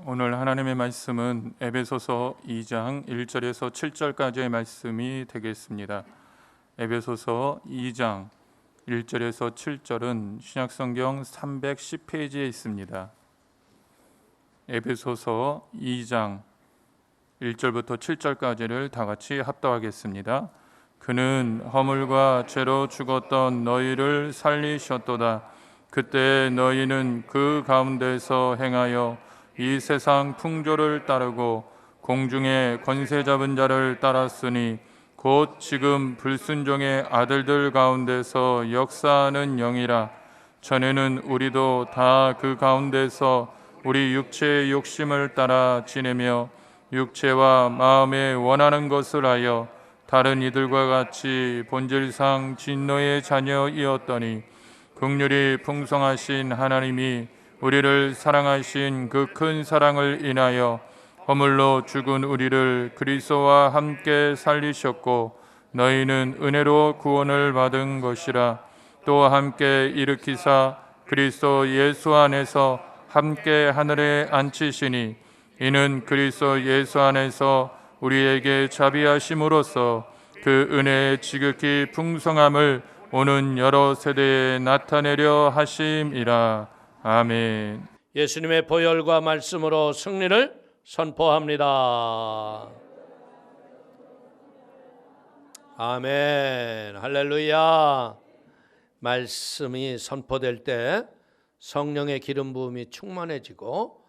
오늘 하나님의 말씀은 에베소서 2장 1절에서 7절까지의 말씀이 되겠습니다. 에베소서 2장 1절에서 7절은 신약성경 310페이지에 있습니다. 에베소서 2장 1절부터 7절까지를 다 같이 합독하겠습니다. 그는 허물과 죄로 죽었던 너희를 살리셨도다. 그때 너희는 그 가운데서 행하여 이 세상 풍조를 따르고 공중의 권세 잡은 자를 따랐으니 곧 지금 불순종의 아들들 가운데서 역사하는 영이라. 전에는 우리도 다 그 가운데서 우리 육체의 욕심을 따라 지내며 육체와 마음에 원하는 것을 하여 다른 이들과 같이 본질상 진노의 자녀이었더니 긍휼이 풍성하신 하나님이 우리를 사랑하신 그 큰 사랑을 인하여 허물로 죽은 우리를 그리스도와 함께 살리셨고 너희는 은혜로 구원을 받은 것이라. 또 함께 일으키사 그리스도 예수 안에서 함께 하늘에 앉히시니 이는 그리스도 예수 안에서 우리에게 자비하심으로써 그 은혜의 지극히 풍성함을 오는 여러 세대에 나타내려 하심이라. 아멘. 예수님의 보혈과 말씀으로 승리를 선포합니다. 아멘. 할렐루야. 말씀이 선포될 때 성령의 기름 부음이 충만해지고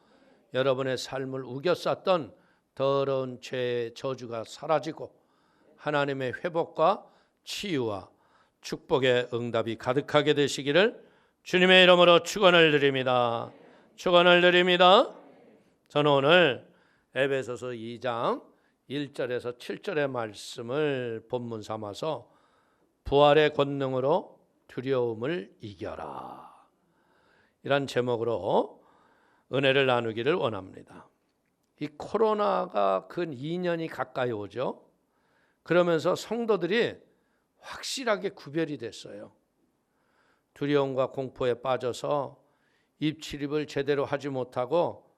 여러분의 삶을 우겨쌌던 더러운 죄의 저주가 사라지고 하나님의 회복과 치유와 축복의 응답이 가득하게 되시기를 주님의 이름으로 축원을 드립니다. 축원을 드립니다. 저는 오늘 에베소서 2장 1절에서 7절의 말씀을 본문 삼아서 부활의 권능으로 두려움을 이겨라, 이란 제목으로 은혜를 나누기를 원합니다. 이 코로나가 근 2년이 가까이 오죠. 그러면서 성도들이 확실하게 구별이 됐어요. 두려움과 공포에 빠져서 입출입을 제대로 하지 못하고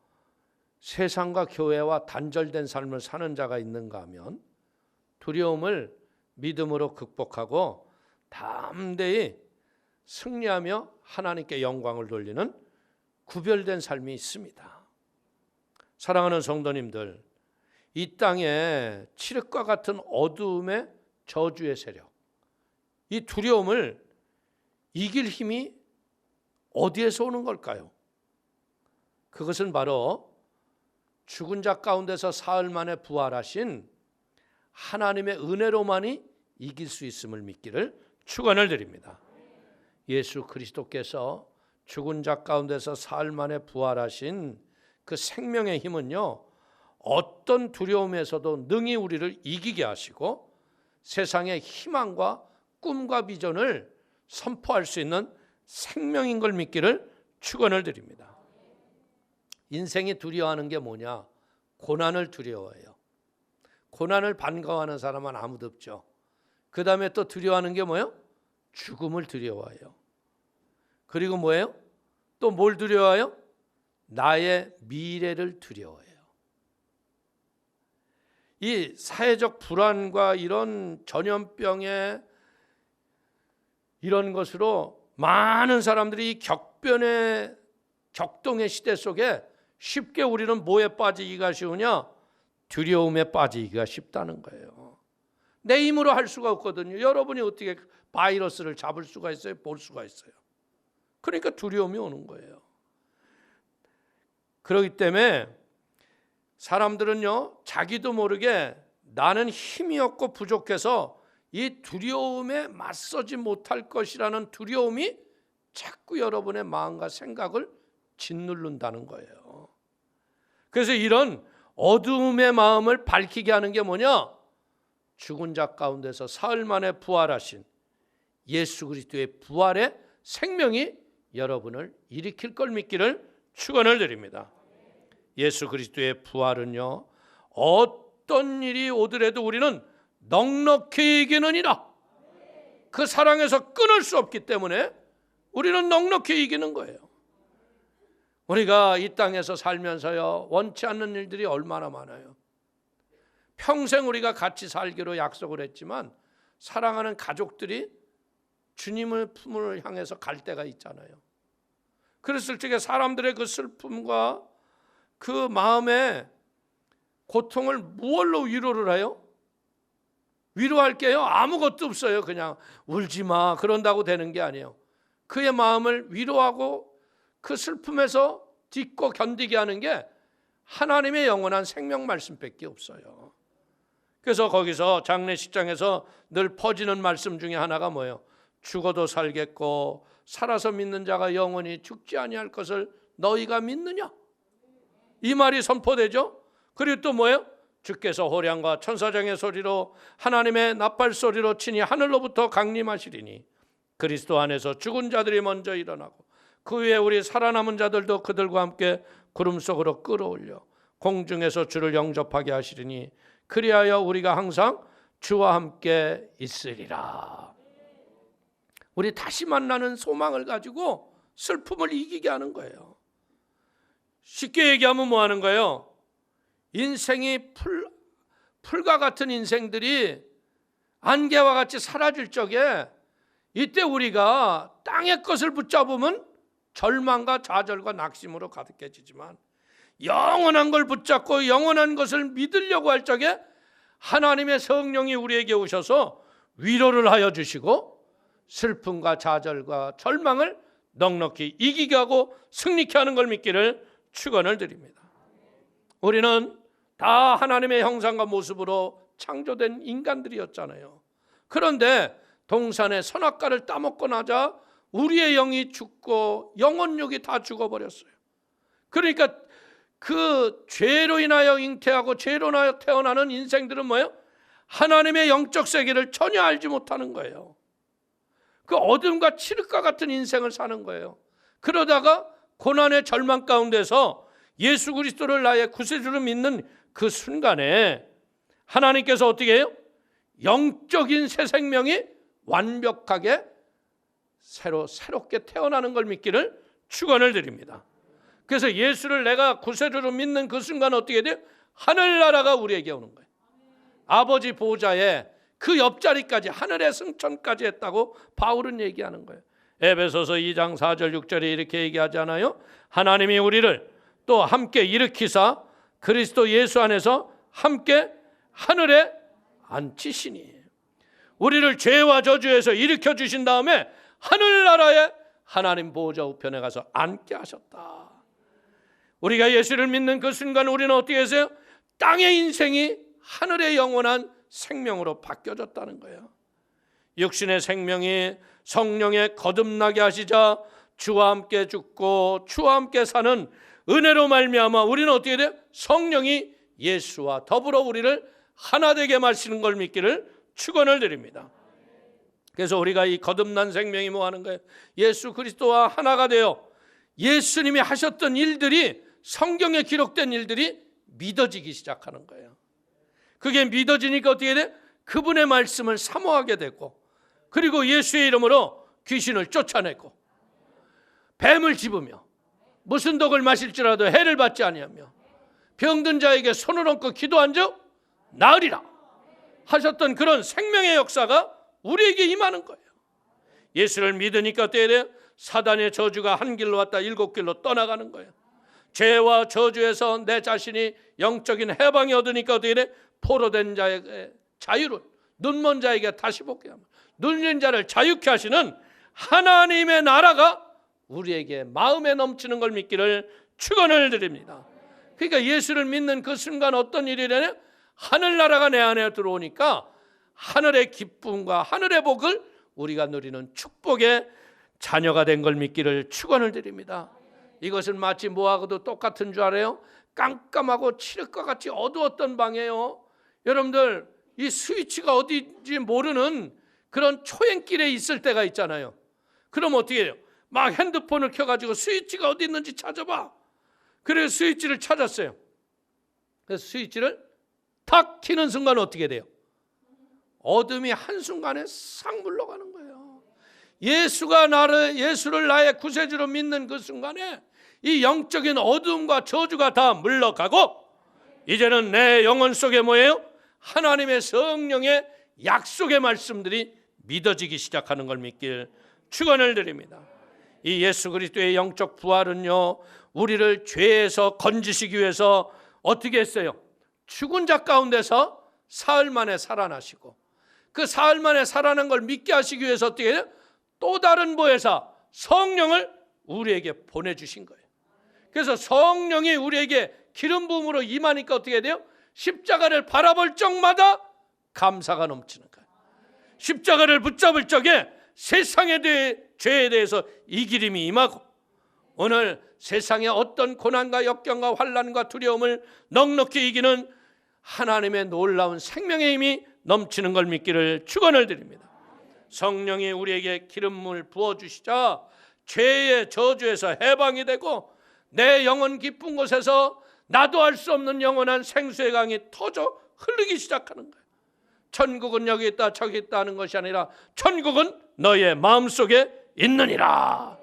세상과 교회와 단절된 삶을 사는 자가 있는가 하면 두려움을 믿음으로 극복하고 담대히 승리하며 하나님께 영광을 돌리는 구별된 삶이 있습니다. 사랑하는 성도님들, 이 땅에 칠흑과 같은 어두움의 저주의 세력, 이 두려움을 이길 힘이 어디에서 오는 걸까요? 그것은 바로 죽은 자 가운데서 사흘 만에 부활하신 하나님의 은혜로만이 이길 수 있음을 믿기를 축원을 드립니다. 예수 그리스도께서 죽은 자 가운데서 사흘 만에 부활하신 그 생명의 힘은요, 어떤 두려움에서도 능히 우리를 이기게 하시고 세상의 희망과 꿈과 비전을 선포할 수 있는 생명인 걸 믿기를 축원을 드립니다. 인생이 두려워하는 게 뭐냐? 고난을 두려워해요. 고난을 반가워하는 사람은 아무도 없죠. 그 다음에 또 두려워하는 게 뭐예요? 죽음을 두려워해요. 그리고 뭐예요? 또 뭘 두려워해요? 나의 미래를 두려워해요. 이 사회적 불안과 이런 전염병에 이런 것으로 많은 사람들이 이 격동의 시대 속에 쉽게 우리는 뭐에 빠지기가 쉬우냐? 두려움에 빠지기가 쉽다는 거예요. 내 힘으로 할 수가 없거든요. 여러분이 어떻게 바이러스를 잡을 수가 있어요? 볼 수가 있어요. 그러니까 두려움이 오는 거예요. 그렇기 때문에 사람들은요, 자기도 모르게 나는 힘이 없고 부족해서 이 두려움에 맞서지 못할 것이라는 두려움이 자꾸 여러분의 마음과 생각을 짓누른다는 거예요. 그래서 이런 어두움의 마음을 밝히게 하는 게 뭐냐? 죽은 자 가운데서 사흘 만에 부활하신 예수 그리스도의 부활의 생명이 여러분을 일으킬 걸 믿기를 축원을 드립니다. 예수 그리스도의 부활은요, 어떤 일이 오더라도 우리는 넉넉히 이기느니라. 그 사랑에서 끊을 수 없기 때문에 우리는 넉넉히 이기는 거예요. 우리가 이 땅에서 살면서요, 원치 않는 일들이 얼마나 많아요. 평생 우리가 같이 살기로 약속을 했지만 사랑하는 가족들이 주님의 품을 향해서 갈 때가 있잖아요. 그랬을 적에 사람들의 그 슬픔과 그 마음의 고통을 무엇로 위로를 해요? 위로할 게요, 아무것도 없어요. 그냥 울지 마 그런다고 되는 게 아니에요. 그의 마음을 위로하고 그 슬픔에서 딛고 견디게 하는 게 하나님의 영원한 생명 말씀밖에 없어요. 그래서 거기서 장례식장에서 늘 퍼지는 말씀 중에 하나가 뭐예요? 죽어도 살겠고 살아서 믿는 자가 영원히 죽지 아니할 것을 너희가 믿느냐? 이 말이 선포되죠. 그리고 또 뭐예요? 주께서 호량과 천사장의 소리로 하나님의 나팔 소리로 친히 하늘로부터 강림하시리니 그리스도 안에서 죽은 자들이 먼저 일어나고 그 후에 우리 살아남은 자들도 그들과 함께 구름 속으로 끌어올려 공중에서 주를 영접하게 하시리니 그리하여 우리가 항상 주와 함께 있으리라. 우리 다시 만나는 소망을 가지고 슬픔을 이기게 하는 거예요. 쉽게 얘기하면 뭐 하는 거예요? 인생이 풀과 같은 인생들이 안개와 같이 사라질 적에 이때 우리가 땅의 것을 붙잡으면 절망과 좌절과 낙심으로 가득해지지만 영원한 걸 붙잡고 영원한 것을 믿으려고 할 적에 하나님의 성령이 우리에게 오셔서 위로를 하여 주시고 슬픔과 좌절과 절망을 넉넉히 이기게 하고 승리케 하는 걸 믿기를 축원을 드립니다. 우리는 다 하나님의 형상과 모습으로 창조된 인간들이었잖아요. 그런데 동산의 선악과를 따먹고 나자 우리의 영이 죽고 영혼력이 다 죽어버렸어요. 그러니까 그 죄로 인하여 잉태하고 죄로 인하여 태어나는 인생들은 뭐예요? 하나님의 영적 세계를 전혀 알지 못하는 거예요. 그 어둠과 칠흑과 같은 인생을 사는 거예요. 그러다가 고난의 절망 가운데서 예수 그리스도를 나의 구세주로 믿는 그 순간에 하나님께서 어떻게 해요? 영적인 새 생명이 완벽하게 새롭게 태어나는 걸 믿기를 축원을 드립니다. 그래서 예수를 내가 구세주로 믿는 그 순간 어떻게 돼요? 하늘나라가 우리에게 오는 거예요. 아버지 보좌에 그 옆자리까지 하늘의 승천까지 했다고 바울은 얘기하는 거예요. 에베소서 2장 4절 6절에 이렇게 얘기하지 않아요? 하나님이 우리를 또 함께 일으키사 그리스도 예수 안에서 함께 하늘에 앉히시니 우리를 죄와 저주에서 일으켜 주신 다음에 하늘나라에 하나님 보호자 우편에 가서 앉게 하셨다. 우리가 예수를 믿는 그 순간 우리는 어떻게 했어요? 땅의 인생이 하늘의 영원한 생명으로 바뀌어졌다는 거예요. 육신의 생명이 성령에 거듭나게 하시자 주와 함께 죽고 주와 함께 사는 은혜로 말미암아 우리는 어떻게 돼요? 성령이 예수와 더불어 우리를 하나 되게 마시는 걸 믿기를 축원을 드립니다. 그래서 우리가 이 거듭난 생명이 뭐 하는 거예요? 예수 그리스도와 하나가 되어 예수님이 하셨던 일들이 성경에 기록된 일들이 믿어지기 시작하는 거예요. 그게 믿어지니까 어떻게 돼? 그분의 말씀을 사모하게 되고 그리고 예수의 이름으로 귀신을 쫓아내고 뱀을 집으며 무슨 독을 마실지라도 해를 받지 아니하며 병든 자에게 손을 얹고 기도한 적 나으리라 하셨던 그런 생명의 역사가 우리에게 임하는 거예요. 예수를 믿으니까 어떻게 돼요? 사단의 저주가 한 길로 왔다 7길로 떠나가는 거예요. 죄와 저주에서 내 자신이 영적인 해방이 얻으니까 어떻게 돼? 포로된 자에게 자유를, 눈먼 자에게 다시 보게 합니다. 눌린 자를 자유케 하시는 하나님의 나라가 우리에게 마음에 넘치는 걸 믿기를 축원을 드립니다. 그러니까 예수를 믿는 그 순간 어떤 일이냐면 하늘나라가 내 안에 들어오니까 하늘의 기쁨과 하늘의 복을 우리가 누리는 축복의 자녀가 된 걸 믿기를 축원을 드립니다. 이것은 마치 뭐하고도 똑같은 줄 알아요? 깜깜하고 칠흑과 같이 어두웠던 방이에요. 여러분들 이 스위치가 어디인지 모르는 그런 초행길에 있을 때가 있잖아요. 그럼 어떻게 해요? 막 핸드폰을 켜가지고 스위치가 어디 있는지 찾아봐. 그래서 스위치를 찾았어요. 그래서 스위치를 탁 키는 순간 어떻게 돼요? 어둠이 한순간에 싹 물러가는 거예요. 예수를 나의 구세주로 믿는 그 순간에 이 영적인 어둠과 저주가 다 물러가고 이제는 내 영혼 속에 뭐예요? 하나님의 성령의 약속의 말씀들이 믿어지기 시작하는 걸 믿길 축원을 드립니다. 이 예수 그리스도의 영적 부활은요, 우리를 죄에서 건지시기 위해서 어떻게 했어요? 죽은 자 가운데서 사흘 만에 살아나시고, 그 사흘 만에 살아난 걸 믿게 하시기 위해서 어떻게 해요? 또 다른 보혜사 성령을 우리에게 보내주신 거예요. 그래서 성령이 우리에게 기름 부음으로 임하니까 어떻게 돼요? 십자가를 바라볼 적마다 감사가 넘치는 거예요. 십자가를 붙잡을 적에 세상에 대해 죄에 대해서 이기림이 임하고, 오늘 세상의 어떤 고난과 역경과 환난과 두려움을 넉넉히 이기는 하나님의 놀라운 생명의 힘이 넘치는 걸 믿기를 축원을 드립니다. 성령이 우리에게 기름을 부어주시자 죄의 저주에서 해방이 되고, 내 영혼 깊은 곳에서 나도 알 수 없는 영원한 생수의 강이 터져 흐르기 시작하는 거예요. 천국은 여기 있다 저기 있다 하는 것이 아니라 천국은 너의 마음속에 있느니라.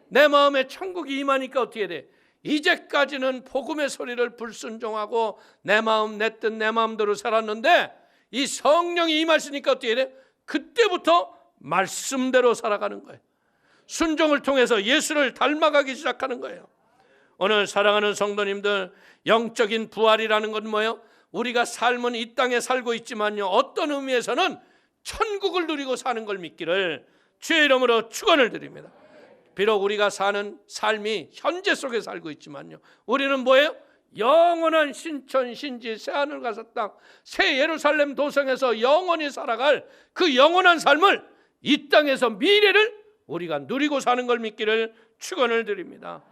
내 마음에 천국이 임하니까 어떻게 돼? 이제까지는 복음의 소리를 불순종하고 내 마음 내 뜻 내 마음대로 살았는데, 이 성령이 임하시니까 어떻게 돼? 그때부터 말씀대로 살아가는 거예요. 순종을 통해서 예수를 닮아가기 시작하는 거예요. 오늘 사랑하는 성도님들, 영적인 부활이라는 건 뭐예요? 우리가 삶은 이 땅에 살고 있지만요, 어떤 의미에서는 천국을 누리고 사는 걸 믿기를 주의 이름으로 축원을 드립니다. 비록 우리가 사는 삶이 현재 속에 살고 있지만요, 우리는 뭐예요? 영원한 신천 신지 새하늘 가서 땅 새 예루살렘 도성에서 영원히 살아갈 그 영원한 삶을, 이 땅에서 미래를 우리가 누리고 사는 걸 믿기를 축원을 드립니다.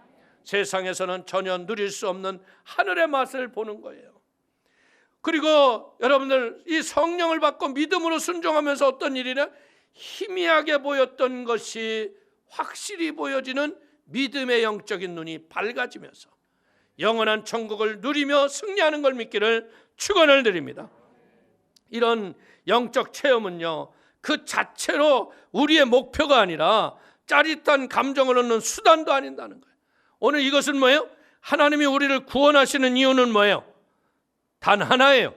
세상에서는 전혀 누릴 수 없는 하늘의 맛을 보는 거예요. 그리고 여러분들, 이 성령을 받고 믿음으로 순종하면서 어떤 일이냐? 희미하게 보였던 것이 확실히 보여지는 믿음의 영적인 눈이 밝아지면서 영원한 천국을 누리며 승리하는 걸 믿기를 축원을 드립니다. 이런 영적 체험은요, 그 자체로 우리의 목표가 아니라 짜릿한 감정을 얻는 수단도 아닌다는 거예요. 오늘 이것은 뭐예요? 하나님이 우리를 구원하시는 이유는 뭐예요? 단 하나예요.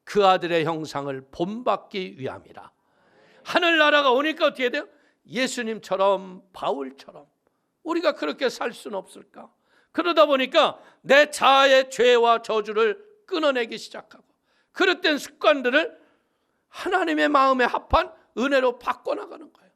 그 아들의 형상을 본받기 위함이라. 하늘나라가 오니까 어떻게 돼요? 예수님처럼 바울처럼 우리가 그렇게 살 수는 없을까? 그러다 보니까 내 자아의 죄와 저주를 끊어내기 시작하고, 그릇된 습관들을 하나님의 마음에 합한 은혜로 바꿔나가는 거예요.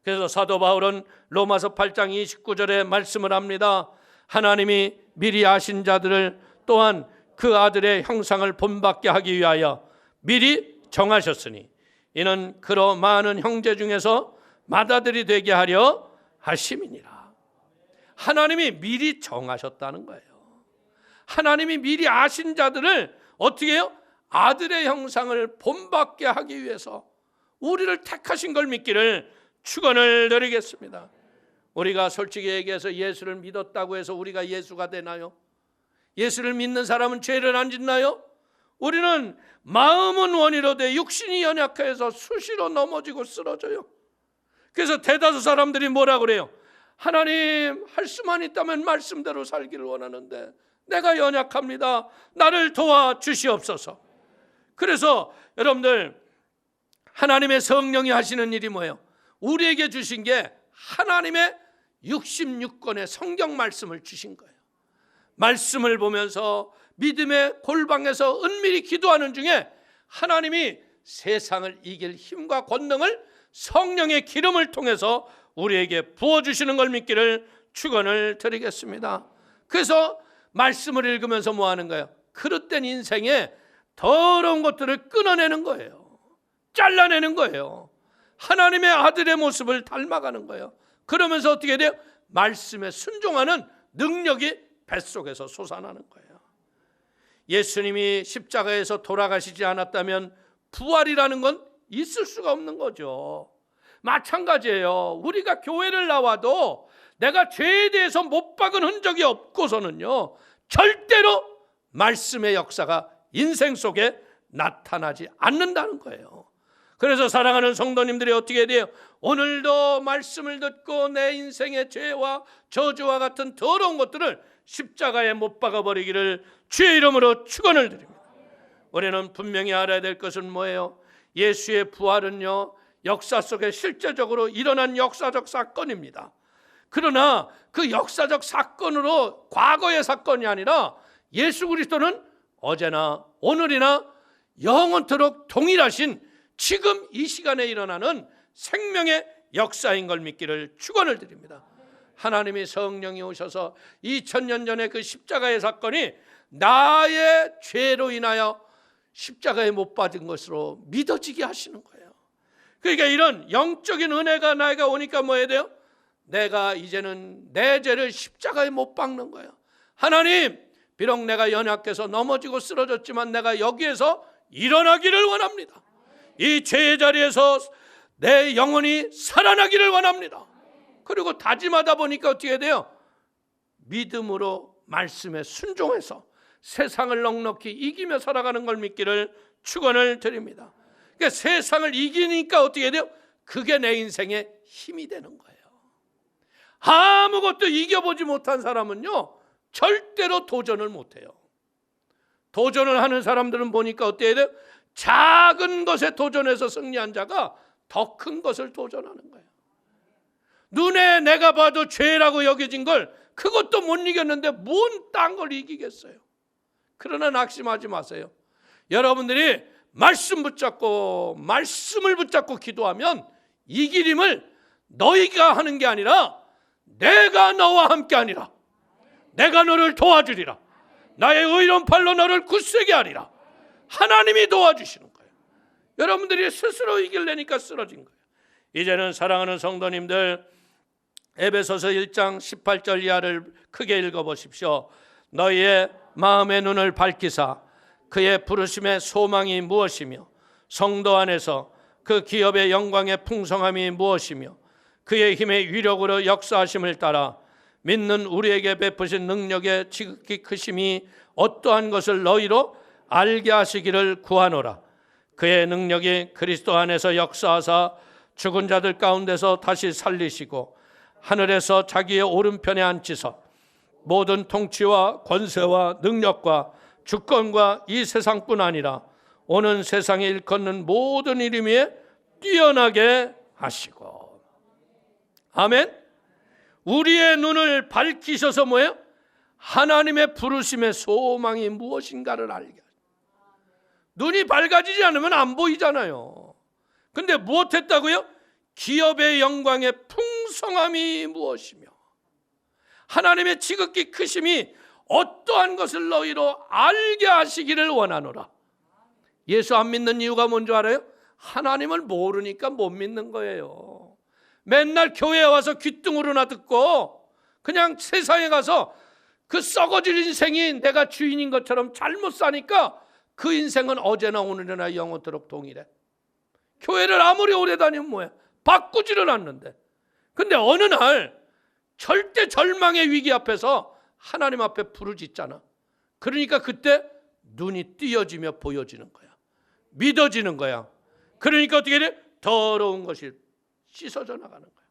그래서 사도 바울은 로마서 8장 29절에 말씀을 합니다. 하나님이 미리 아신 자들을 또한 그 아들의 형상을 본받게 하기 위하여 미리 정하셨으니 이는 그러 많은 형제 중에서 맏아들이 되게 하려 하심이니라. 하나님이 미리 정하셨다는 거예요. 하나님이 미리 아신 자들을 어떻게 해요? 아들의 형상을 본받게 하기 위해서 우리를 택하신 걸 믿기를 축원을 드리겠습니다. 우리가 솔직히 얘기해서 예수를 믿었다고 해서 우리가 예수가 되나요? 예수를 믿는 사람은 죄를 안 짓나요? 우리는 마음은 원이로 돼 육신이 연약해서 수시로 넘어지고 쓰러져요. 그래서 대다수 사람들이 뭐라 그래요? 하나님, 할 수만 있다면 말씀대로 살기를 원하는데 내가 연약합니다. 나를 도와주시옵소서. 그래서 여러분들, 하나님의 성령이 하시는 일이 뭐예요? 우리에게 주신 게 하나님의 66권의 성경 말씀을 주신 거예요. 말씀을 보면서 믿음의 골방에서 은밀히 기도하는 중에 하나님이 세상을 이길 힘과 권능을 성령의 기름을 통해서 우리에게 부어주시는 걸 믿기를 축원을 드리겠습니다. 그래서 말씀을 읽으면서 뭐 하는 거예요? 그릇된 인생에 더러운 것들을 끊어내는 거예요. 잘라내는 거예요. 하나님의 아들의 모습을 닮아가는 거예요. 그러면서 어떻게 돼요? 말씀에 순종하는 능력이 뱃속에서 솟아나는 거예요. 예수님이 십자가에서 돌아가시지 않았다면 부활이라는 건 있을 수가 없는 거죠. 마찬가지예요. 우리가 교회를 나와도 내가 죄에 대해서 못 박은 흔적이 없고서는요, 절대로 말씀의 역사가 인생 속에 나타나지 않는다는 거예요. 그래서 사랑하는 성도님들이 어떻게 돼요? 오늘도 말씀을 듣고 내 인생의 죄와 저주와 같은 더러운 것들을 십자가에 못 박아버리기를 주의 이름으로 축원을 드립니다. 우리는 분명히 알아야 될 것은 뭐예요? 예수의 부활은요, 역사 속에 실제적으로 일어난 역사적 사건입니다. 그러나 그 역사적 사건으로 과거의 사건이 아니라 예수 그리스도는 어제나 오늘이나 영원토록 동일하신 지금 이 시간에 일어나는 생명의 역사인 걸 믿기를 축원을 드립니다. 하나님이 성령이 오셔서 2000년 전에 그 십자가의 사건이 나의 죄로 인하여 십자가에 못 받은 것으로 믿어지게 하시는 거예요. 그러니까 이런 영적인 은혜가 나에게 오니까 뭐 해야 돼요? 내가 이제는 내 죄를 십자가에 못 박는 거예요. 하나님, 비록 내가 연약해서 넘어지고 쓰러졌지만 내가 여기에서 일어나기를 원합니다. 이 죄의 자리에서 내 영혼이 살아나기를 원합니다. 그리고 다짐하다 보니까 어떻게 돼요? 믿음으로 말씀에 순종해서 세상을 넉넉히 이기며 살아가는 걸 믿기를 축원을 드립니다. 그러니까 세상을 이기니까 어떻게 돼요? 그게 내 인생의 힘이 되는 거예요. 아무것도 이겨보지 못한 사람은요, 절대로 도전을 못해요. 도전을 하는 사람들은 보니까 어때야 돼요? 작은 것에 도전해서 승리한 자가 더 큰 것을 도전하는 거예요. 눈에 내가 봐도 죄라고 여겨진 걸 그것도 못 이겼는데 뭔 딴 걸 이기겠어요? 그러나 낙심하지 마세요. 여러분들이 말씀을 붙잡고 기도하면 이길 힘을 너희가 하는 게 아니라 내가 너와 함께 하니라. 내가 너를 도와주리라. 나의 의로운 팔로 너를 굳세게 하리라. 하나님이 도와주시는 거예요. 여러분들이 스스로 이기려니까 쓰러진 거예요. 이제는 사랑하는 성도님들, 에베소서 1장 18절 이하를 크게 읽어보십시오. 너희의 마음의 눈을 밝히사 그의 부르심의 소망이 무엇이며 성도 안에서 그 기업의 영광의 풍성함이 무엇이며 그의 힘의 위력으로 역사하심을 따라 믿는 우리에게 베푸신 능력의 지극히 크심이 어떠한 것을 너희로 알게 하시기를 구하노라. 그의 능력이 그리스도 안에서 역사하사 죽은 자들 가운데서 다시 살리시고 하늘에서 자기의 오른편에 앉히사 모든 통치와 권세와 능력과 주권과 이 세상뿐 아니라 오는 세상에 일컫는 모든 이름 위에 뛰어나게 하시고. 아멘. 우리의 눈을 밝히셔서 뭐예요? 하나님의 부르심의 소망이 무엇인가를 알게 하시고. 눈이 밝아지지 않으면 안 보이잖아요. 근데 무엇했다고요? 기업의 영광의 풍성함이 무엇이며 하나님의 지극히 크심이 어떠한 것을 너희로 알게 하시기를 원하노라. 예수 안 믿는 이유가 뭔지 알아요? 하나님을 모르니까 못 믿는 거예요. 맨날 교회에 와서 귀뚱으로나 듣고 그냥 세상에 가서 그 썩어질 인생이 내가 주인인 것처럼 잘못 사니까 그 인생은 어제나 오늘이나 영원토록 동일해. 교회를 아무리 오래 다니면 뭐야? 바꾸지를 않는데. 근데 어느 날 절대 절망의 위기 앞에서 하나님 앞에 부르짖잖아. 그러니까 그때 눈이 띄어지며 보여지는 거야. 믿어지는 거야. 그러니까 어떻게 돼? 더러운 것이 씻어져 나가는 거야.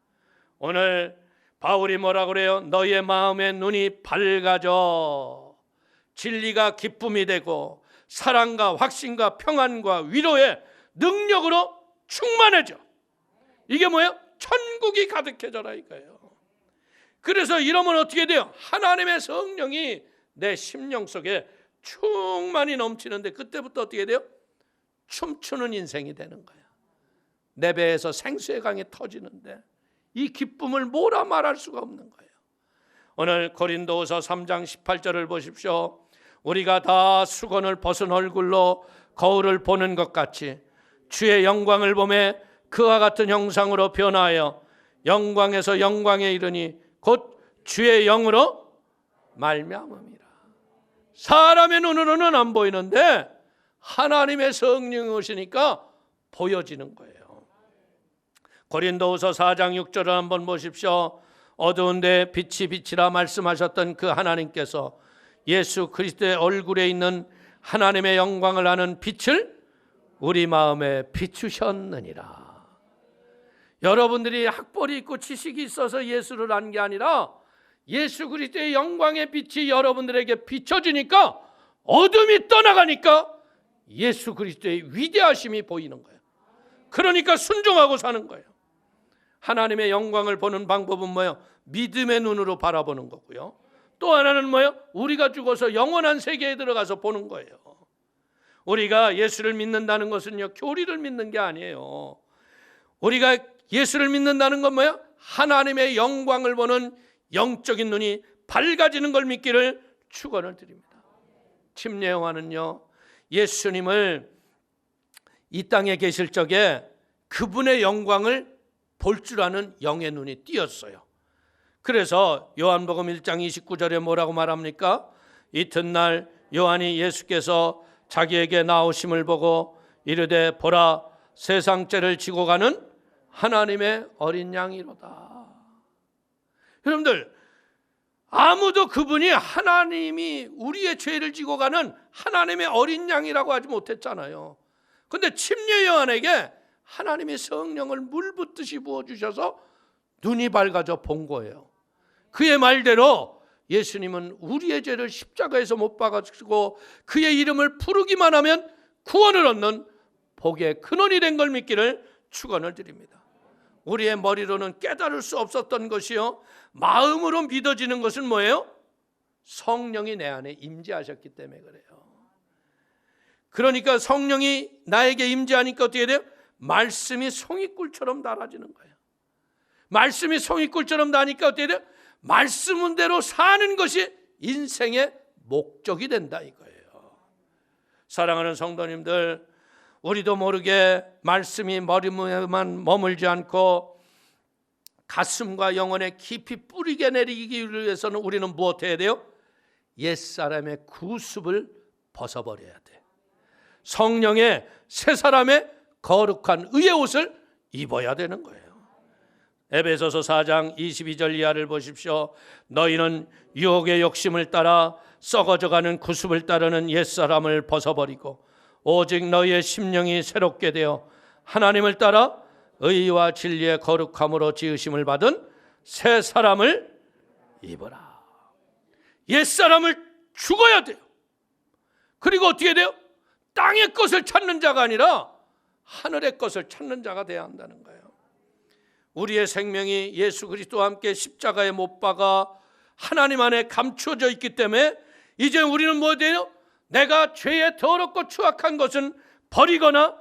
오늘 바울이 뭐라고 그래요? 너희의 마음의 눈이 밝아져 진리가 기쁨이 되고 사랑과 확신과 평안과 위로의 능력으로 충만해져. 이게 뭐예요? 천국이 가득해져라 이거예요. 그래서 이러면 어떻게 돼요? 하나님의 성령이 내 심령 속에 충만히 넘치는데 그때부터 어떻게 돼요? 춤추는 인생이 되는 거야. 내 배에서 생수의 강이 터지는데 이 기쁨을 뭐라 말할 수가 없는 거예요. 오늘 고린도후서 3장 18절을 보십시오. 우리가 다 수건을 벗은 얼굴로 거울을 보는 것 같이 주의 영광을 보매 그와 같은 형상으로 변하여 영광에서 영광에 이르니 곧 주의 영으로 말미암음이라. 사람의 눈으로는 안 보이는데 하나님의 성령이 오시니까 보여지는 거예요. 고린도후서 4장 6절을 한번 보십시오. 어두운데 빛이 빛이라 말씀하셨던 그 하나님께서 예수 그리스도의 얼굴에 있는 하나님의 영광을 아는 빛을 우리 마음에 비추셨느니라. 여러분들이 학벌이 있고 지식이 있어서 예수를 안 게 아니라 예수 그리스도의 영광의 빛이 여러분들에게 비춰지니까 어둠이 떠나가니까 예수 그리스도의 위대하심이 보이는 거예요. 그러니까 순종하고 사는 거예요. 하나님의 영광을 보는 방법은 뭐예요? 믿음의 눈으로 바라보는 거고요. 또 하나는 뭐예요? 우리가 죽어서 영원한 세계에 들어가서 보는 거예요. 우리가 예수를 믿는다는 것은요, 교리를 믿는 게 아니에요. 우리가 예수를 믿는다는 건 뭐예요? 하나님의 영광을 보는 영적인 눈이 밝아지는 걸 믿기를 축원을 드립니다. 침례 요한은요, 예수님을 이 땅에 계실 적에 그분의 영광을 볼 줄 아는 영의 눈이 띄었어요. 그래서 요한복음 1장 29절에 뭐라고 말합니까? 이튿날 요한이 예수께서 자기에게 나오심을 보고 이르되 보라, 세상 죄를 지고 가는 하나님의 어린 양이로다. 여러분들, 아무도 그분이 하나님이 우리의 죄를 지고 가는 하나님의 어린 양이라고 하지 못했잖아요. 그런데 침례 요한에게 하나님의 성령을 물 붓듯이 부어주셔서 눈이 밝아져 본 거예요. 그의 말대로 예수님은 우리의 죄를 십자가에서 못 박아주시고 그의 이름을 부르기만 하면 구원을 얻는 복의 근원이 된 걸 믿기를 축원을 드립니다. 우리의 머리로는 깨달을 수 없었던 것이요, 마음으로 믿어지는 것은 뭐예요? 성령이 내 안에 임재하셨기 때문에 그래요. 그러니까 성령이 나에게 임재하니까 어떻게 돼요? 말씀이 송이꿀처럼 달아지는 거예요. 말씀이 송이꿀처럼 나니까 어떻게 돼요? 말씀대로 사는 것이 인생의 목적이 된다 이거예요. 사랑하는 성도님들, 우리도 모르게 말씀이 머리에만 머물지 않고 가슴과 영혼에 깊이 뿌리게 내리기 위해서는 우리는 무엇 해야 돼요? 옛사람의 구습을 벗어버려야 돼. 성령의 새 사람의 거룩한 의의 옷을 입어야 되는 거예요. 에베소서 4장 22절 이하를 보십시오. 너희는 유혹의 욕심을 따라 썩어져가는 구습을 따르는 옛사람을 벗어버리고 오직 너희의 심령이 새롭게 되어 하나님을 따라 의와 진리의 거룩함으로 지으심을 받은 새 사람을 입어라. 옛사람을 죽어야 돼요. 그리고 어떻게 돼요? 땅의 것을 찾는 자가 아니라 하늘의 것을 찾는 자가 돼야 한다는 거예요. 우리의 생명이 예수 그리스도와 함께 십자가에 못 박아 하나님 안에 감추어져 있기 때문에 이제 우리는 뭐 돼요? 내가 죄에 더럽고 추악한 것은 버리거나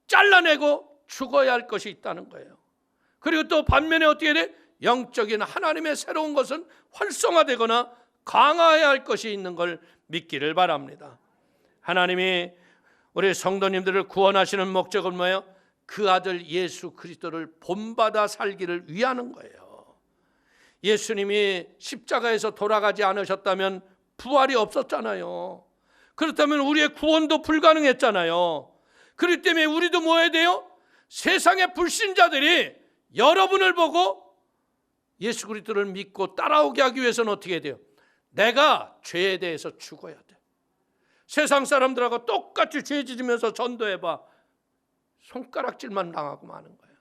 잘라내고 죽어야 할 것이 있다는 거예요. 그리고 또 반면에 어떻게 돼? 영적인 하나님의 새로운 것은 활성화되거나 강화해야 할 것이 있는 걸 믿기를 바랍니다. 하나님이 우리 성도님들을 구원하시는 목적은 뭐예요? 그 아들 예수 그리스도를 본받아 살기를 위하는 거예요. 예수님이 십자가에서 돌아가지 않으셨다면 부활이 없었잖아요. 그렇다면 우리의 구원도 불가능했잖아요. 그렇기 때문에 우리도 뭐 해야 돼요? 세상의 불신자들이 여러분을 보고 예수 그리스도를 믿고 따라오게 하기 위해서는 어떻게 해야 돼요? 내가 죄에 대해서 죽어야 돼. 세상 사람들하고 똑같이 죄 짓으면서 전도해봐. 손가락질만 당하고 마는 거예요.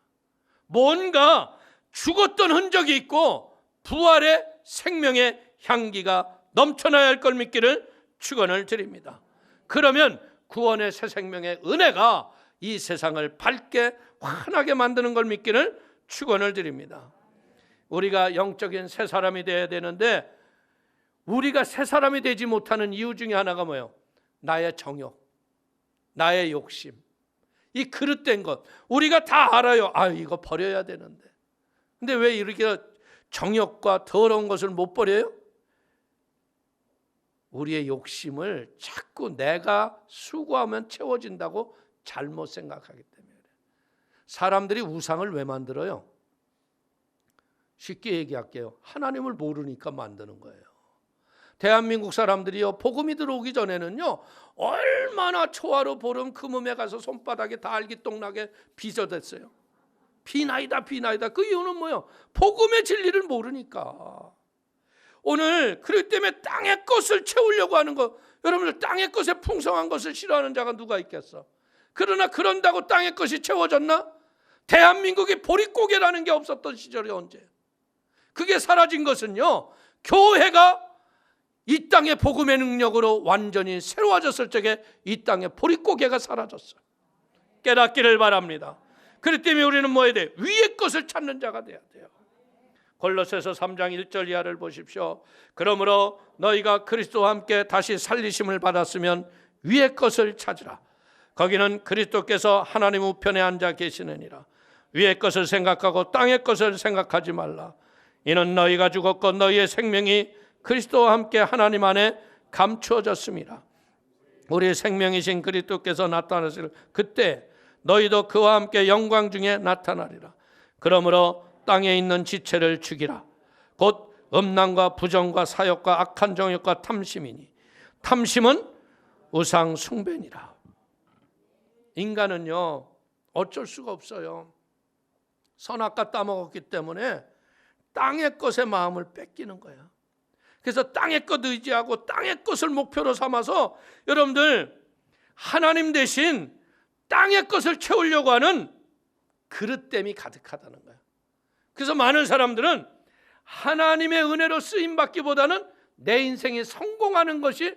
뭔가 죽었던 흔적이 있고 부활의 생명의 향기가 넘쳐나야 할 걸 믿기를 축원을 드립니다. 그러면 구원의 새 생명의 은혜가 이 세상을 밝게 환하게 만드는 걸 믿기를 축원을 드립니다. 우리가 영적인 새 사람이 되어야 되는데 우리가 새 사람이 되지 못하는 이유 중에 하나가 뭐예요? 나의 정욕, 나의 욕심, 이 그릇된 것. 우리가 다 알아요. 아, 이거 버려야 되는데. 근데 왜 이렇게 정욕과 더러운 것을 못 버려요? 우리의 욕심을 자꾸 내가 수고하면 채워진다고 잘못 생각하기 때문에 그래요. 사람들이 우상을 왜 만들어요? 쉽게 얘기할게요. 하나님을 모르니까 만드는 거예요. 대한민국 사람들이요, 복음이 들어오기 전에는요, 얼마나 초하루 보름 그 몸에 가서 손바닥에 달기똥나게 빚어댔어요. 비나이다 비나이다. 그 이유는 뭐예요? 복음의 진리를 모르니까. 오늘 그렇기 때문에 땅의 것을 채우려고 하는 거. 여러분들 땅의 것에 풍성한 것을 싫어하는 자가 누가 있겠어? 그러나 그런다고 땅의 것이 채워졌나? 대한민국이 보릿고개라는 게 없었던 시절이 언제? 그게 사라진 것은요, 교회가 이 땅의 복음의 능력으로 완전히 새로워졌을 적에 이 땅의 보릿고개가 사라졌어요. 깨닫기를 바랍니다. 그렇기 때문에 우리는 뭐 해야 돼요? 위의 것을 찾는 자가 돼야 돼요. 골로새서 3장 1절 이하를 보십시오. 그러므로 너희가 그리스도와 함께 다시 살리심을 받았으면 위의 것을 찾으라. 거기는 그리스도께서 하나님 우편에 앉아 계시느니라. 위의 것을 생각하고 땅의 것을 생각하지 말라. 이는 너희가 죽었고 너희의 생명이 그리스도와 함께 하나님 안에 감추어졌습니다. 우리의 생명이신 그리스도께서 나타나실 그때 너희도 그와 함께 영광 중에 나타나리라. 그러므로 땅에 있는 지체를 죽이라. 곧 음란과 부정과 사욕과 악한 정욕과 탐심이니 탐심은 우상 숭배니라. 인간은요, 어쩔 수가 없어요. 선악과 따먹었기 때문에 땅의 것에 마음을 뺏기는 거야. 그래서 땅의 것 의지하고 땅의 것을 목표로 삼아서 여러분들 하나님 대신 땅의 것을 채우려고 하는 그릇됨이 가득하다는 거야. 그래서 많은 사람들은 하나님의 은혜로 쓰임받기보다는 내 인생이 성공하는 것이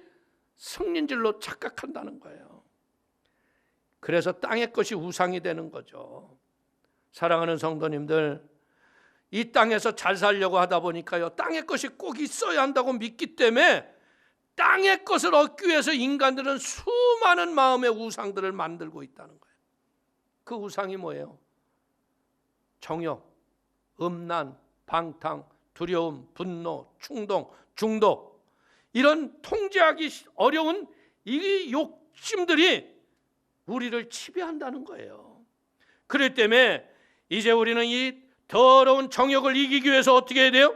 승린줄로 착각한다는 거예요. 그래서 땅의 것이 우상이 되는 거죠. 사랑하는 성도님들, 이 땅에서 잘 살려고 하다 보니까요, 땅의 것이 꼭 있어야 한다고 믿기 때문에 땅의 것을 얻기 위해서 인간들은 수많은 마음의 우상들을 만들고 있다는 거예요. 그 우상이 뭐예요? 정욕, 음란, 방탕, 두려움, 분노, 충동, 중독, 이런 통제하기 어려운 이 욕심들이 우리를 지배한다는 거예요. 그렇기 때문에 이제 우리는 이 더러운 정욕을 이기기 위해서 어떻게 해야 돼요?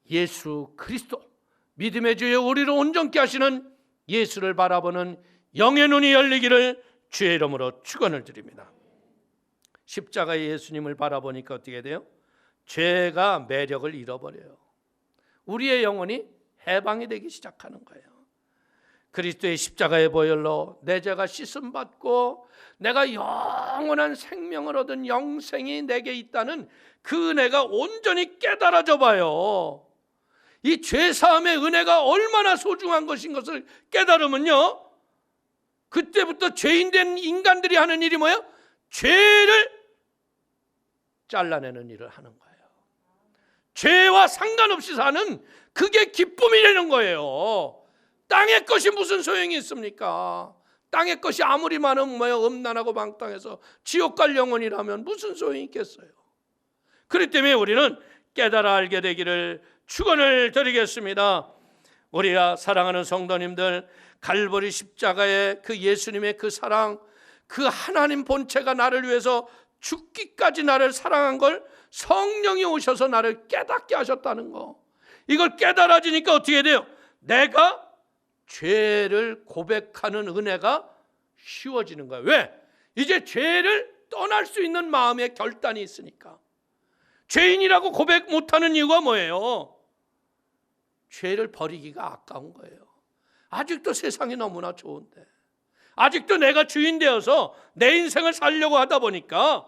예수 그리스도, 믿음의 주에 우리를 온전케 하시는 예수를 바라보는 영의 눈이 열리기를 주의 이름으로 축원을 드립니다. 십자가의 예수님을 바라보니까 어떻게 돼요? 죄가 매력을 잃어버려요. 우리의 영혼이 해방이 되기 시작하는 거예요. 그리스도의 십자가의 보혈로 내 죄가 씻음받고 내가 영원한 생명을 얻은 영생이 내게 있다는 그 은혜가 온전히 깨달아져 봐요. 이 죄사함의 은혜가 얼마나 소중한 것인 것을 깨달으면요, 그때부터 죄인된 인간들이 하는 일이 뭐예요? 죄를 잘라내는 일을 하는 거예요. 죄와 상관없이 사는 그게 기쁨이 되는 거예요. 땅의 것이 무슨 소용이 있습니까? 땅의 것이 아무리 많으면 뭐예요? 음란하고 방탕해서 지옥 갈 영혼이라면 무슨 소용이 있겠어요? 그렇기 때문에 우리는 깨달아 알게 되기를 축원을 드리겠습니다. 우리가 사랑하는 성도님들, 갈보리 십자가의 그 예수님의 그 사랑, 그 하나님 본체가 나를 위해서 죽기까지 나를 사랑한 걸 성령이 오셔서 나를 깨닫게 하셨다는 거, 이걸 깨달아지니까 어떻게 돼요? 내가 죄를 고백하는 은혜가 쉬워지는 거예요. 왜? 이제 죄를 떠날 수 있는 마음의 결단이 있으니까. 죄인이라고 고백 못하는 이유가 뭐예요? 죄를 버리기가 아까운 거예요. 아직도 세상이 너무나 좋은데, 아직도 내가 주인 되어서 내 인생을 살려고 하다 보니까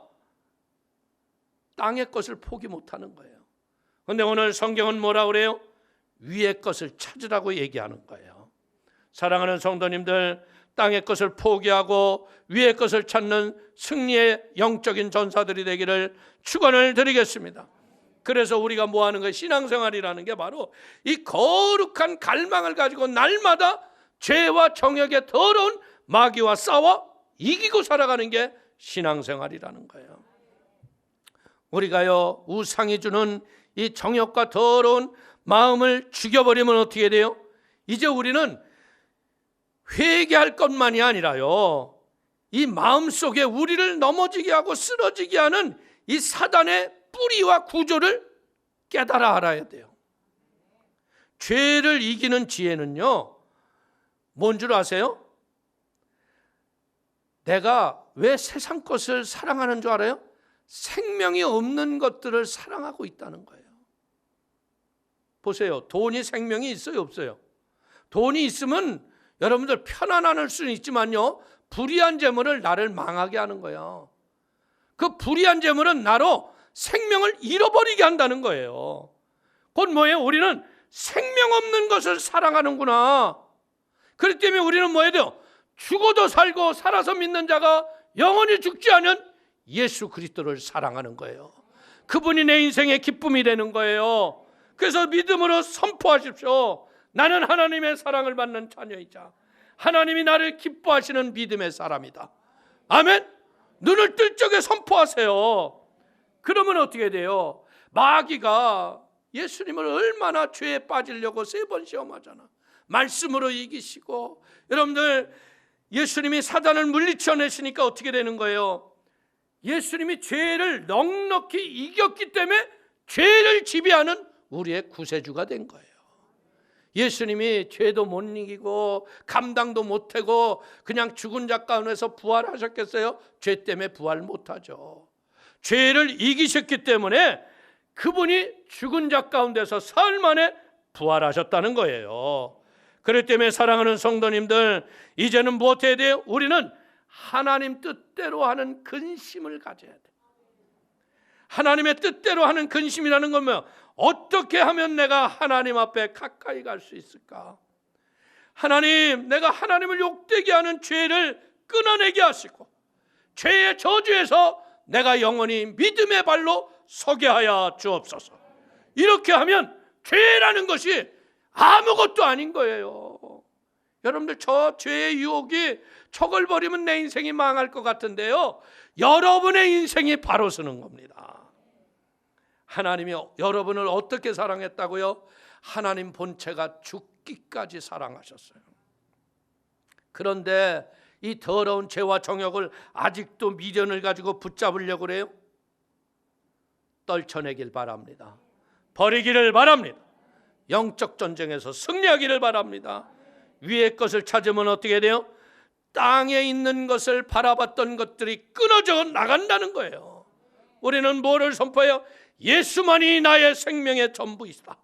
땅의 것을 포기 못하는 거예요. 그런데 오늘 성경은 뭐라 그래요? 위의 것을 찾으라고 얘기하는 거예요. 사랑하는 성도님들, 땅의 것을 포기하고 위의 것을 찾는 승리의 영적인 전사들이 되기를 축원을 드리겠습니다. 그래서 우리가 뭐 하는 거예요? 신앙생활이라는 게 바로 이 거룩한 갈망을 가지고 날마다 죄와 정욕의 더러운 마귀와 싸워 이기고 살아가는 게 신앙생활이라는 거예요. 우리가요, 우상이 주는 이 정욕과 더러운 마음을 죽여버리면 어떻게 돼요? 이제 우리는 회개할 것만이 아니라요, 이 마음속에 우리를 넘어지게 하고 쓰러지게 하는 이 사단의 뿌리와 구조를 깨달아 알아야 돼요. 죄를 이기는 지혜는요, 뭔 줄 아세요? 내가 왜 세상 것을 사랑하는 줄 알아요? 생명이 없는 것들을 사랑하고 있다는 거예요. 보세요. 돈이 생명이 있어요, 없어요? 돈이 있으면 여러분들 편안할 수는 있지만요, 불의한 재물을 나를 망하게 하는 거예요. 그 불의한 재물은 나로 생명을 잃어버리게 한다는 거예요. 곧 뭐예요? 우리는 생명 없는 것을 사랑하는구나. 그렇기 때문에 우리는 뭐 해야 돼요? 죽어도 살고 살아서 믿는 자가 영원히 죽지 않은 예수 그리스도를 사랑하는 거예요. 그분이 내 인생의 기쁨이 되는 거예요. 그래서 믿음으로 선포하십시오. 나는 하나님의 사랑을 받는 자녀이자 하나님이 나를 기뻐하시는 믿음의 사람이다. 아멘. 눈을 뜰 적에 선포하세요. 그러면 어떻게 돼요? 마귀가 예수님을 얼마나 죄에 빠지려고 3번 시험하잖아. 말씀으로 이기시고, 여러분들 예수님이 사단을 물리쳐내시니까 어떻게 되는 거예요? 예수님이 죄를 넉넉히 이겼기 때문에 죄를 지배하는 우리의 구세주가 된 거예요. 예수님이 죄도 못 이기고 감당도 못하고 그냥 죽은 자 가운데서 부활하셨겠어요? 죄 때문에 부활 못하죠. 죄를 이기셨기 때문에 그분이 죽은 자 가운데서 사흘 만에 부활하셨다는 거예요. 그렇기 때문에 사랑하는 성도님들, 이제는 무엇해야 돼요? 우리는 하나님 뜻대로 하는 근심을 가져야 돼요. 하나님의 뜻대로 하는 근심이라는 건 뭐예요? 어떻게 하면 내가 하나님 앞에 가까이 갈 수 있을까? 하나님, 내가 하나님을 욕되게 하는 죄를 끊어내게 하시고 죄의 저주에서 내가 영원히 믿음의 발로 서게 하여 주옵소서. 이렇게 하면 죄라는 것이 아무것도 아닌 거예요. 여러분들, 저 죄의 유혹이 저걸 버리면 내 인생이 망할 것 같은데요, 여러분의 인생이 바로 서는 겁니다. 하나님이 여러분을 어떻게 사랑했다고요? 하나님 본체가 죽기까지 사랑하셨어요. 그런데 이 더러운 죄와 정욕을 아직도 미련을 가지고 붙잡으려고 그래요? 떨쳐내길 바랍니다. 버리기를 바랍니다. 영적 전쟁에서 승리하기를 바랍니다. 위의 것을 찾으면 어떻게 돼요? 땅에 있는 것을 바라봤던 것들이 끊어져 나간다는 거예요. 우리는 뭐를 선포해요? 예수만이 나의 생명의 전부이다.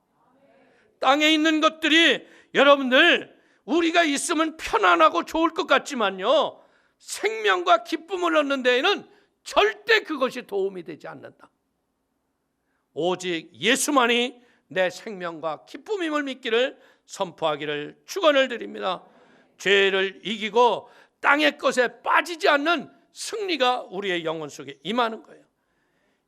땅에 있는 것들이 여러분들 우리가 있으면 편안하고 좋을 것 같지만요, 생명과 기쁨을 얻는 데에는 절대 그것이 도움이 되지 않는다. 오직 예수만이 내 생명과 기쁨임을 믿기를 선포하기를 축원을 드립니다. 죄를 이기고 땅의 것에 빠지지 않는 승리가 우리의 영혼 속에 임하는 거예요.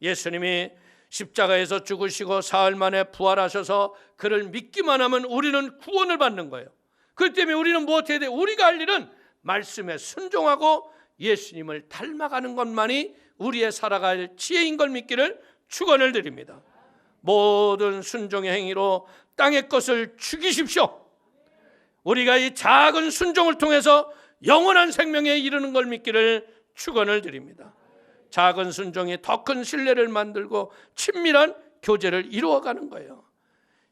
예수님이 십자가에서 죽으시고 사흘 만에 부활하셔서 그를 믿기만 하면 우리는 구원을 받는 거예요. 그렇기 때문에 우리는 무엇해야 돼요? 우리가 할 일은 말씀에 순종하고 예수님을 닮아가는 것만이 우리의 살아갈 지혜인 걸 믿기를 축원을 드립니다. 모든 순종의 행위로 땅의 것을 죽이십시오. 우리가 이 작은 순종을 통해서 영원한 생명에 이르는 걸 믿기를 축원을 드립니다. 작은 순종이 더 큰 신뢰를 만들고 친밀한 교제를 이루어가는 거예요.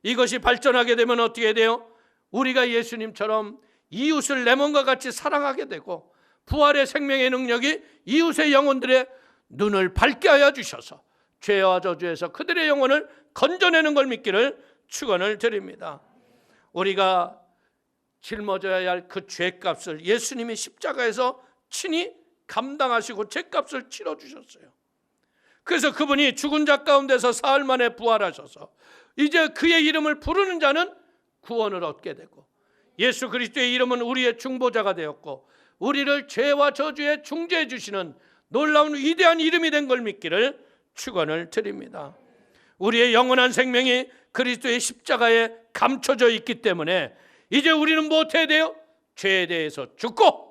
이것이 발전하게 되면 어떻게 돼요? 우리가 예수님처럼 이웃을 내 몸과 같이 사랑하게 되고 부활의 생명의 능력이 이웃의 영혼들의 눈을 밝게 하여 주셔서 죄와 저주에서 그들의 영혼을 건져내는 걸 믿기를 축원을 드립니다. 우리가 짊어져야 할 그 죄값을 예수님이 십자가에서 친히 감당하시고 죄값을 치러주셨어요. 그래서 그분이 죽은 자 가운데서 사흘 만에 부활하셔서 이제 그의 이름을 부르는 자는 구원을 얻게 되고 예수 그리스도의 이름은 우리의 중보자가 되었고 우리를 죄와 저주에 중재해 주시는 놀라운 위대한 이름이 된 걸 믿기를 축원을 드립니다. 우리의 영원한 생명이 그리스도의 십자가에 감춰져 있기 때문에 이제 우리는 무엇해야 돼요? 죄에 대해서 죽고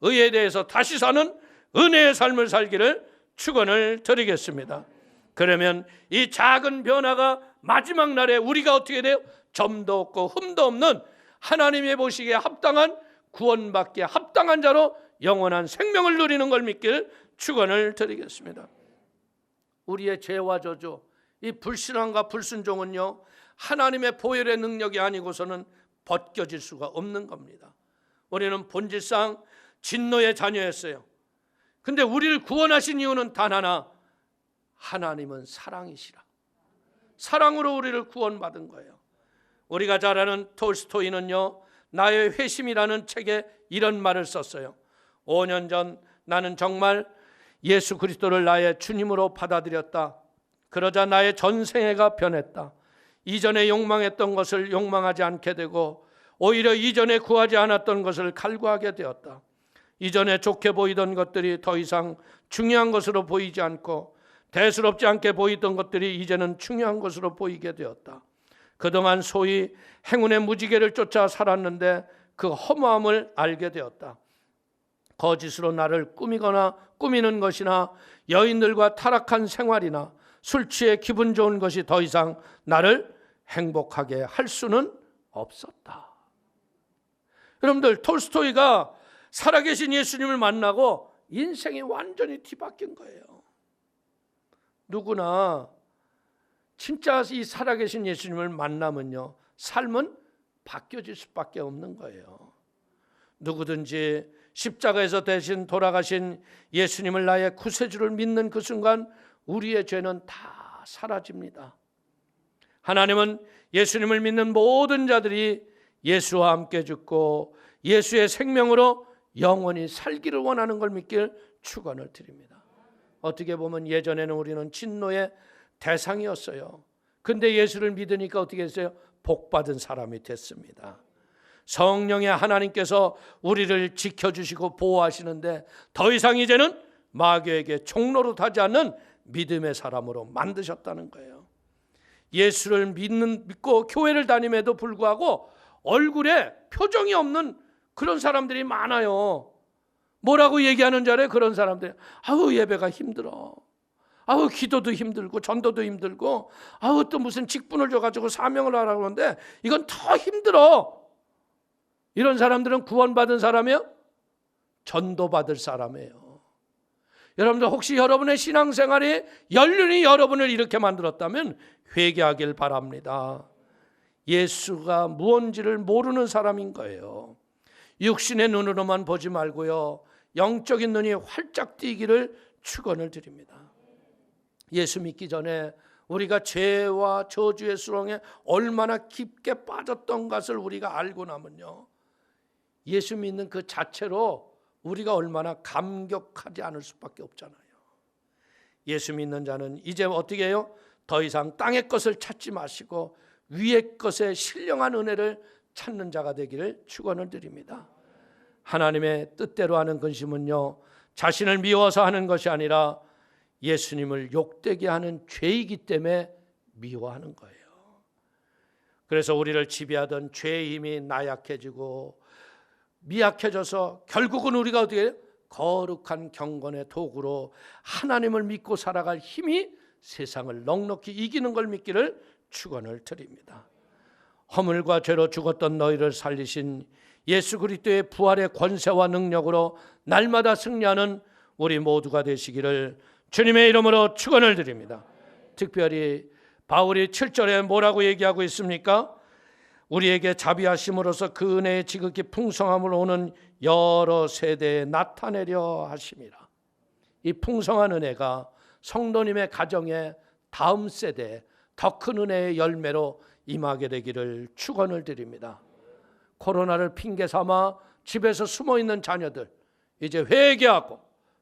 의에 대해서 다시 사는 은혜의 삶을 살기를 축원을 드리겠습니다. 그러면 이 작은 변화가 마지막 날에 우리가 어떻게 돼요? 점도 없고 흠도 없는 하나님의 보시기에 합당한 구원받기에 합당한 자로 영원한 생명을 누리는 걸 믿기를 축원을 드리겠습니다. 우리의 죄와 저주, 이 불신앙과 불순종은요, 하나님의 보혈의 능력이 아니고서는 벗겨질 수가 없는 겁니다. 우리는 본질상 진노의 자녀였어요. 근데 우리를 구원하신 이유는 단 하나, 하나님은 사랑이시라. 사랑으로 우리를 구원받은 거예요. 우리가 잘 아는 톨스토이는요, 나의 회심이라는 책에 이런 말을 썼어요. 5년 전 나는 정말 예수 그리스도를 나의 주님으로 받아들였다. 그러자 나의 전생애가 변했다. 이전에 욕망했던 것을 욕망하지 않게 되고 오히려 이전에 구하지 않았던 것을 갈구하게 되었다. 이전에 좋게 보이던 것들이 더 이상 중요한 것으로 보이지 않고 대수롭지 않게 보이던 것들이 이제는 중요한 것으로 보이게 되었다. 그동안 소위 행운의 무지개를 쫓아 살았는데 그 허무함을 알게 되었다. 거짓으로 나를 꾸미는 것이나 여인들과 타락한 생활이나 술 취해 기분 좋은 것이 더 이상 나를 행복하게 할 수는 없었다. 여러분들, 톨스토이가 살아계신 예수님을 만나고 인생이 완전히 뒤바뀐 거예요. 누구나 진짜 이 살아계신 예수님을 만나면요, 삶은 바뀌어질 수밖에 없는 거예요. 누구든지 십자가에서 대신 돌아가신 예수님을 나의 구세주를 믿는 그 순간 우리의 죄는 다 사라집니다. 하나님은 예수님을 믿는 모든 자들이 예수와 함께 죽고 예수의 생명으로 영원히 살기를 원하는 걸 믿길 축원을 드립니다. 어떻게 보면 예전에는 우리는 진노의 대상이었어요. 근데 예수를 믿으니까 어떻게 했어요? 복받은 사람이 됐습니다. 성령의 하나님께서 우리를 지켜주시고 보호하시는데 더 이상 이제는 마귀에게 종로로 타지 않는 믿음의 사람으로 만드셨다는 거예요. 예수를 믿고 교회를 다님에도 불구하고 얼굴에 표정이 없는 그런 사람들이 많아요. 뭐라고 얘기하는 줄 알아요? 그런 사람들이 아우 예배가 힘들어, 아우 기도도 힘들고 전도도 힘들고, 아우 또 무슨 직분을 줘가지고 사명을 하라고 하는데 이건 더 힘들어. 이런 사람들은 구원받은 사람이에요? 전도받을 사람이에요. 여러분들, 혹시 여러분의 신앙생활이 연륜이 여러분을 이렇게 만들었다면 회개하길 바랍니다. 예수가 무언지를 모르는 사람인 거예요. 육신의 눈으로만 보지 말고요, 영적인 눈이 활짝 띄기를 축원을 드립니다. 예수 믿기 전에 우리가 죄와 저주의 수렁에 얼마나 깊게 빠졌던 것을 우리가 알고 나면요, 예수 믿는 그 자체로 우리가 얼마나 감격하지 않을 수밖에 없잖아요. 예수 믿는 자는 이제 어떻게 해요? 더 이상 땅의 것을 찾지 마시고 위의 것에 신령한 은혜를 찾는 자가 되기를 축원을 드립니다. 하나님의 뜻대로 하는 근심은요, 자신을 미워서 하는 것이 아니라 예수님을 욕되게 하는 죄이기 때문에 미워하는 거예요. 그래서 우리를 지배하던 죄의 힘이 나약해지고 미약해져서 결국은 우리가 어떻게 해요? 거룩한 경건의 도구로 하나님을 믿고 살아갈 힘이 세상을 넉넉히 이기는 걸 믿기를 축원을 드립니다. 허물과 죄로 죽었던 너희를 살리신 예수 그리스도의 부활의 권세와 능력으로 날마다 승리하는 우리 모두가 되시기를 주님의 이름으로 축원을 드립니다. 특별히 바울이 7절에 뭐라고 얘기하고 있습니까? 우리에게 자비하심으로써 그 은혜의 지극히 풍성함으로 오는 여러 세대에 나타내려 하심이라. 이 풍성한 은혜가 성도님의 가정에 다음 세대에 더 큰 은혜의 열매로 임하게 되기를 축원을 드립니다. 코로나를 핑계 삼아 집에서 숨어있는 자녀들, 이제 회개하고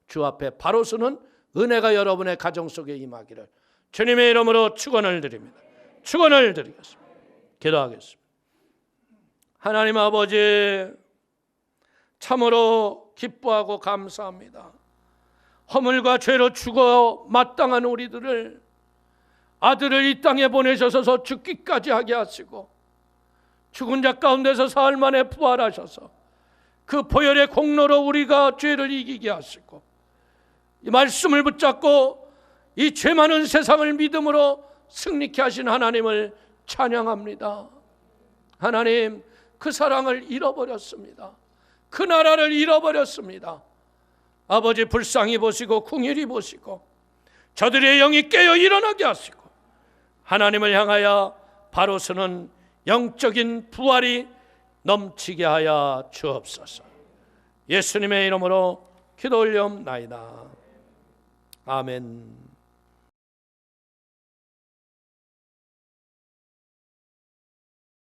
주 앞에 바로 서는 은혜가 여러분의 가정 속에 임하기를 주님의 이름으로 축원을 드립니다. 축원을 드리겠습니다. 기도하겠습니다. 하나님 아버지, 참으로 기뻐하고 감사합니다. 허물과 죄로 죽어 마땅한 우리들을 아들을 이 땅에 보내셔서 죽기까지 하게 하시고 죽은 자 가운데서 사흘 만에 부활하셔서 그 보혈의 공로로 우리가 죄를 이기게 하시고 이 말씀을 붙잡고 이 죄 많은 세상을 믿음으로 승리케 하신 하나님을 찬양합니다. 하나님, 그 사랑을 잃어버렸습니다. 그 나라를 잃어버렸습니다. 아버지, 불쌍히 보시고 긍휼히 보시고 저들의 영이 깨어 일어나게 하시고 하나님을 향하여 바로 서는 영적인 부활이 넘치게 하여 주옵소서. 예수님의 이름으로 기도 올리옵나이다. 아멘.